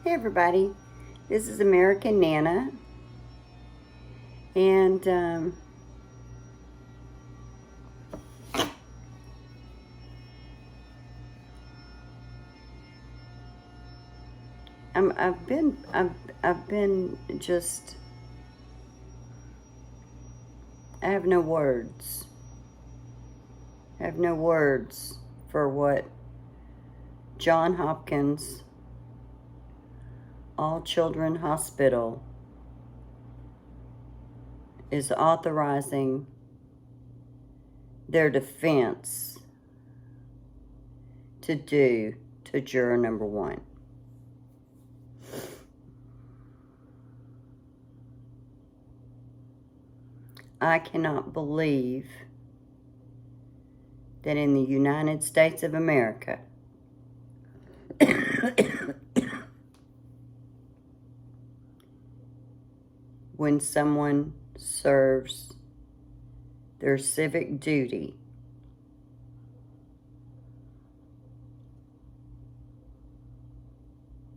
Hey everybody, this is American Nana, and I've been just, I have no words. I have no words for what John Hopkins All Children Hospital is authorizing their defense to do to juror number 1. I cannot believe that in the United States of America, when someone serves their civic duty,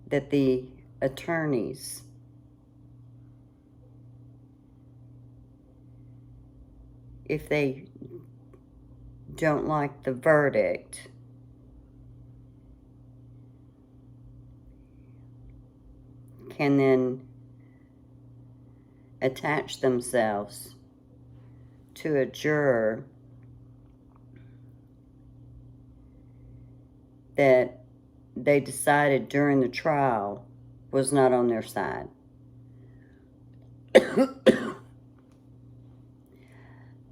that the attorneys if they don't like the verdict, can then attach themselves to a juror that they decided during the trial was not on their side.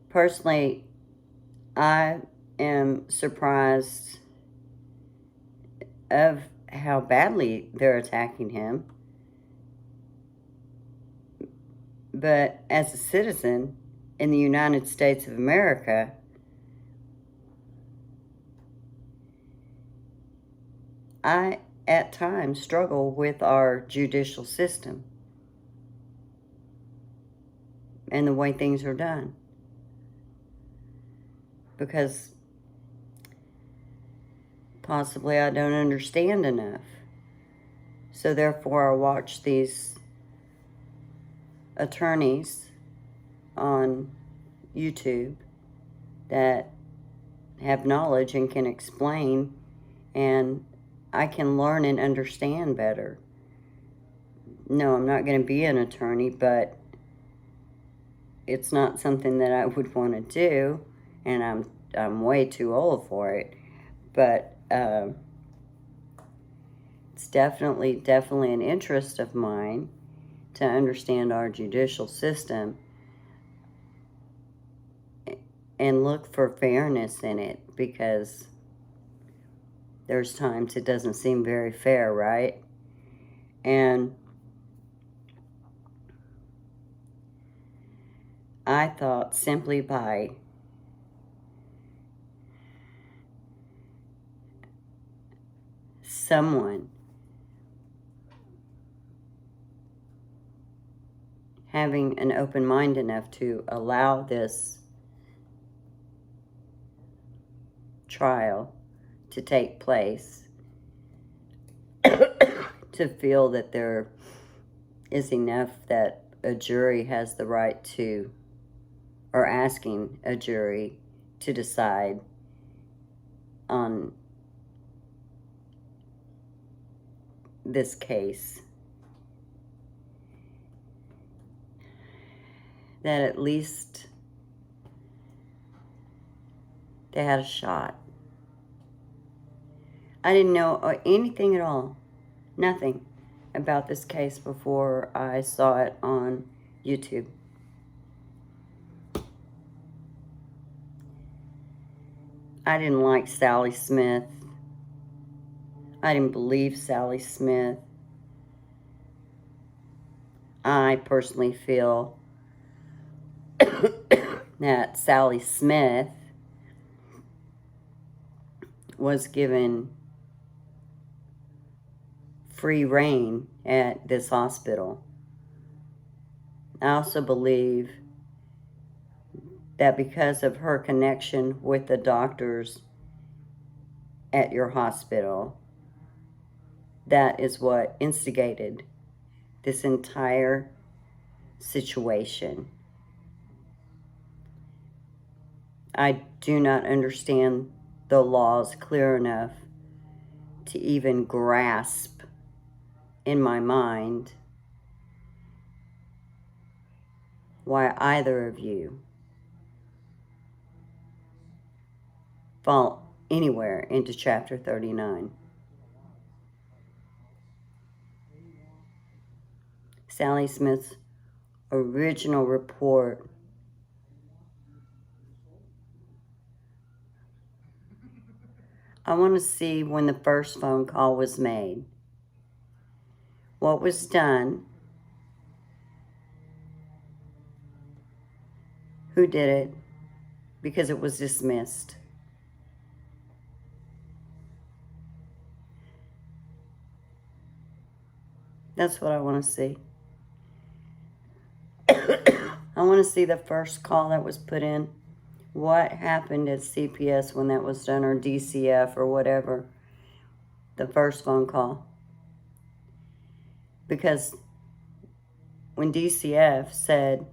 Personally, I am surprised of how badly they're attacking him. But as a citizen in the United States of America, I at times struggle with our judicial system and the way things are done, because possibly I don't understand enough. So therefore I watch these attorneys on YouTube that have knowledge and can explain, and I can learn and understand better. No, I'm not going to be an attorney, but it's not something that I would want to do, and I'm way too old for it. But it's definitely an interest of mine to understand our judicial system and look for fairness in it, because there's times it doesn't seem very fair, right? And I thought simply by someone having an open mind enough to allow this trial to take place, to feel that there is enough that a jury has the right to, or asking a jury to decide on this case, that at least they had a shot. I didn't know anything at all, nothing about this case before I saw it on YouTube. I didn't like Sally Smith. I didn't believe Sally Smith. I personally feel that Sally Smith was given free reign at this hospital. I also believe that because of her connection with the doctors at your hospital, that is what instigated this entire situation. I do not understand the laws clear enough to even grasp in my mind why either of you fall anywhere into chapter 39. Sally Smith's original report I want to see when the first phone call was made, what was done, who did it, because it was dismissed. That's what I want to see. I want to see the first call that was put in. What happened at CPS when that was done, or DCF, or whatever. The first phone call. Because when DCF said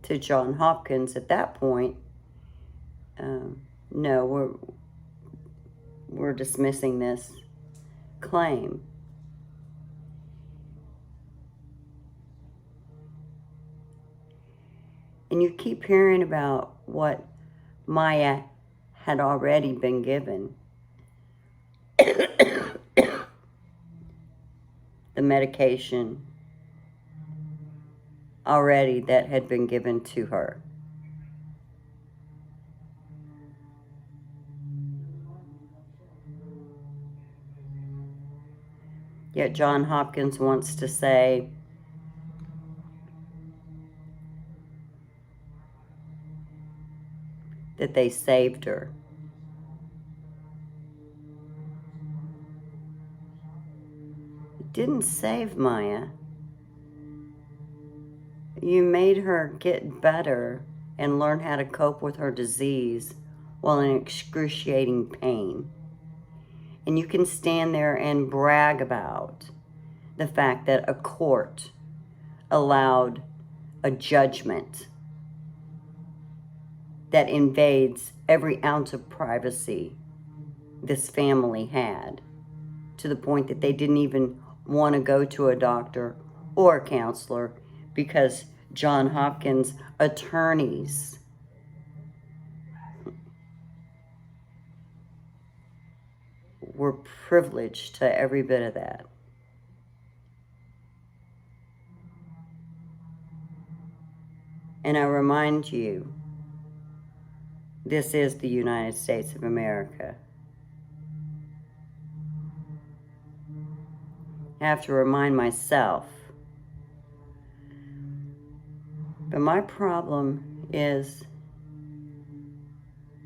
to John Hopkins at that point, no, we're dismissing this claim. And you keep hearing about what Maya had already been given. The medication already that had been given to her. Yet John Hopkins wants to say that they saved her. You didn't save Maya. You made her get better and learn how to cope with her disease while in excruciating pain. And you can stand there and brag about the fact that a court allowed a judgment that invades every ounce of privacy this family had, to the point that they didn't even want to go to a doctor or a counselor because John Hopkins' attorneys were privileged to every bit of that. And I remind you, this is the United States of America. I have to remind myself. But my problem is,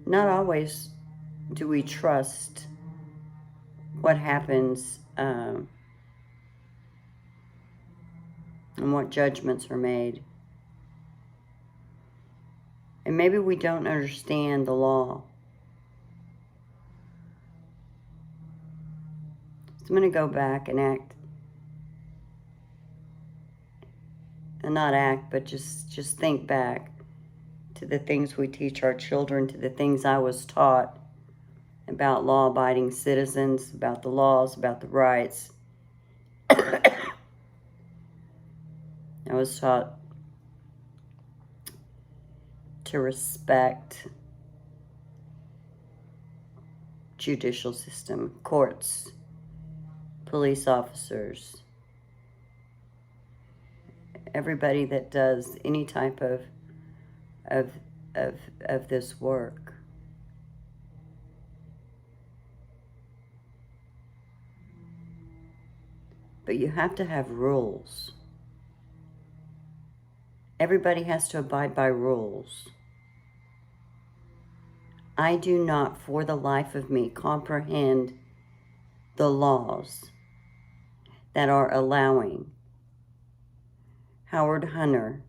not always do we trust what happens and what judgments are made. And maybe we don't understand the law. So I'm going to go back and but just think back to the things we teach our children, to the things I was taught about law-abiding citizens, about the laws, about the rights. I was taught to respect judicial system, courts, police officers, everybody that does any type of this work. But you have to have rules. Everybody has to abide by rules. I do not, for the life of me, comprehend the laws that are allowing Howard Hunter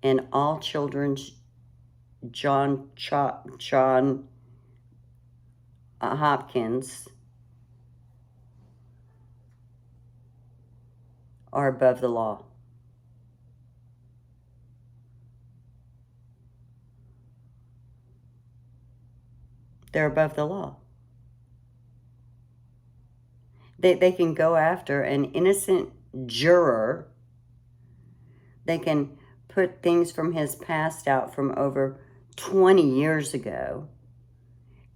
and all children's John Hopkins are above the law. They're above the law. They can go after an innocent juror. They can put things from his past out from over 20 years ago,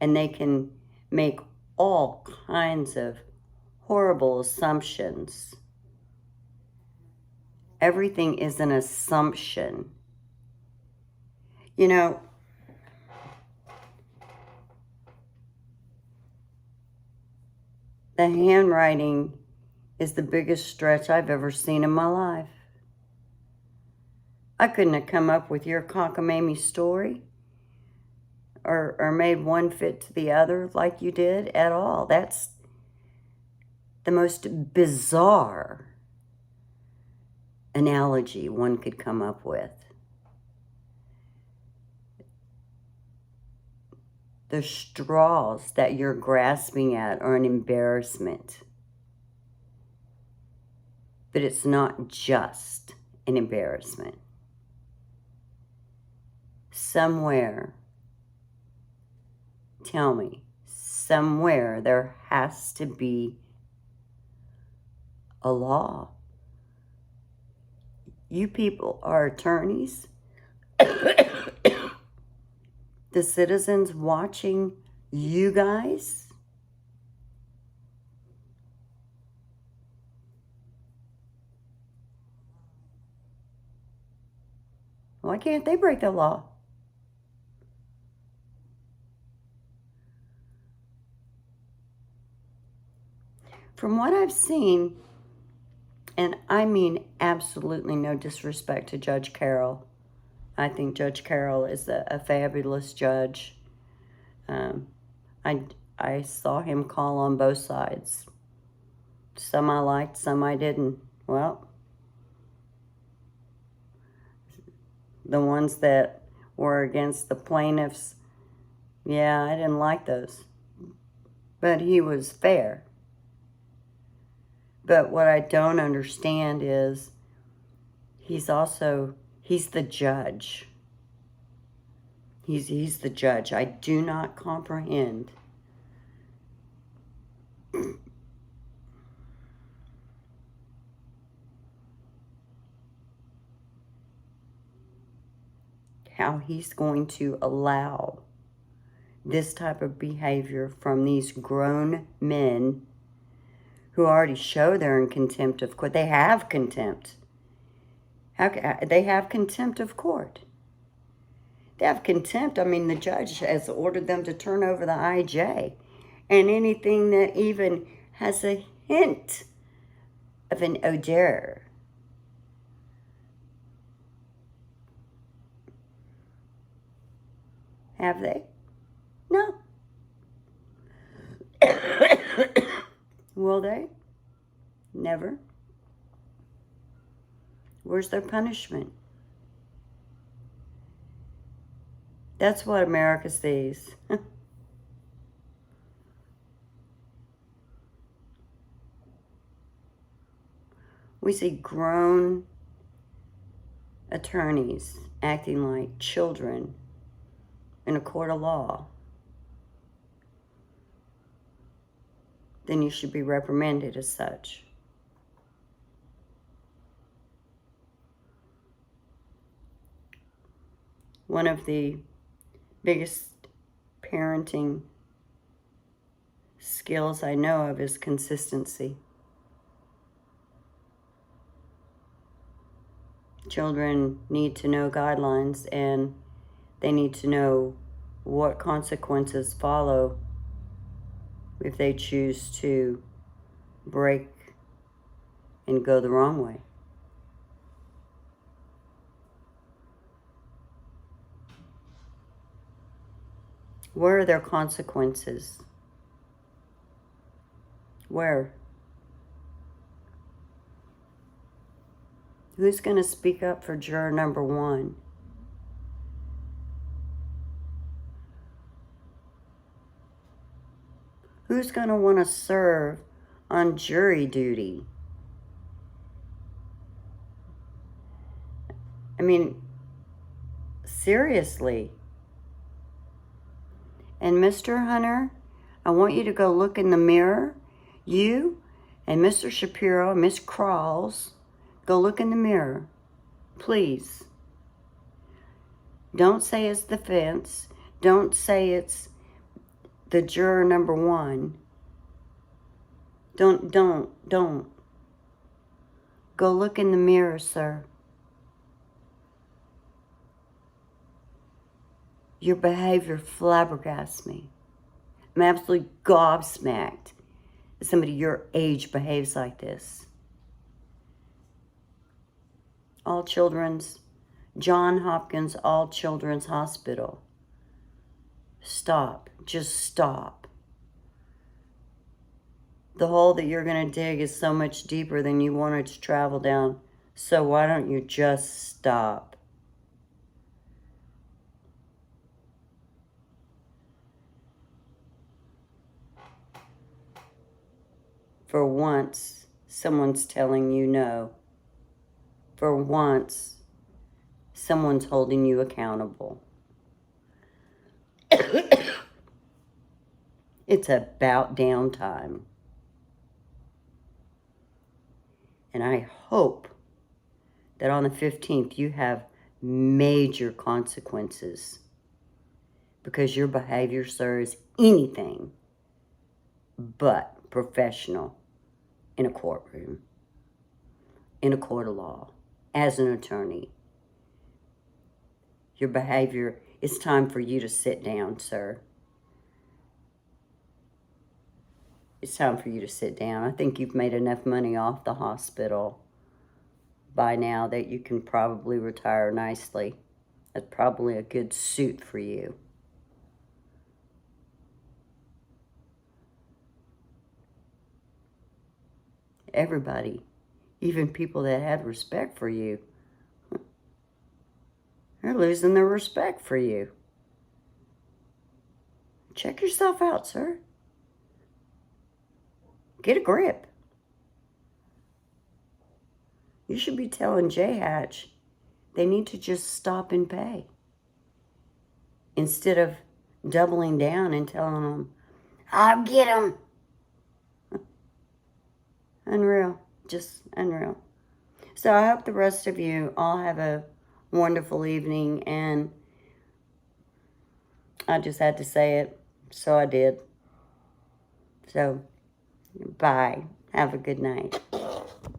and they can make all kinds of horrible assumptions. Everything is an assumption. You know, the handwriting is the biggest stretch I've ever seen in my life. I couldn't have come up with your cockamamie story or made one fit to the other like you did at all. That's the most bizarre analogy one could come up with. The straws that you're grasping at are an embarrassment. But it's not just an embarrassment. Somewhere, tell me, somewhere there has to be a law. You people are attorneys. The citizens watching you guys. Why can't they break the law? From what I've seen, and I mean absolutely no disrespect to Judge Carroll. I think Judge Carroll is a fabulous judge. I saw him call on both sides. Some I liked, some I didn't. Well, the ones that were against the plaintiffs, yeah, I didn't like those. But he was fair. But what I don't understand is he's the judge. He's the judge. I do not comprehend how he's going to allow this type of behavior from these grown men who already show they're in contempt of court. They have contempt. They have contempt of court. They have contempt. I mean, the judge has ordered them to turn over the IJ. And anything that even has a hint of an odor. Have they? No. Will they? Never. Where's their punishment? That's what America sees. We see grown attorneys acting like children in a court of law. Then you should be reprimanded as such. One of the biggest parenting skills I know of is consistency. Children need to know guidelines, and they need to know what consequences follow if they choose to break and go the wrong way. Where are their consequences? Where? Who's going to speak up for juror number 1? Who's going to want to serve on jury duty? I mean, seriously. And Mr. Hunter, I want you to go look in the mirror. You and Mr. Shapiro, Miss Crawls, go look in the mirror. Please. Don't say it's the fence. Don't say it's the juror number 1. Don't. Go look in the mirror, sir. Your behavior flabbergasts me. I'm absolutely gobsmacked that somebody your age behaves like this. All Children's, John Hopkins All Children's Hospital. Stop. Just stop. The hole that you're going to dig is so much deeper than you wanted to travel down. So why don't you just stop? For once, someone's telling you no. For once, someone's holding you accountable. It's about damn time. And I hope that on the 15th you have major consequences, because your behavior, sir, is anything but professional in a courtroom, in a court of law, as an attorney. Your behavior, it's time for you to sit down, sir. It's time for you to sit down. I think you've made enough money off the hospital by now that you can probably retire nicely. That's probably a good suit for you. Everybody, even people that had respect for you, they're losing their respect for you. Check yourself out, sir. Get a grip. You should be telling JHACH they need to just stop and pay, instead of doubling down and telling them, I'll get them. Unreal. Just unreal. So I hope the rest of you all have a wonderful evening, and I just had to say it, so I did. So, bye. Have a good night.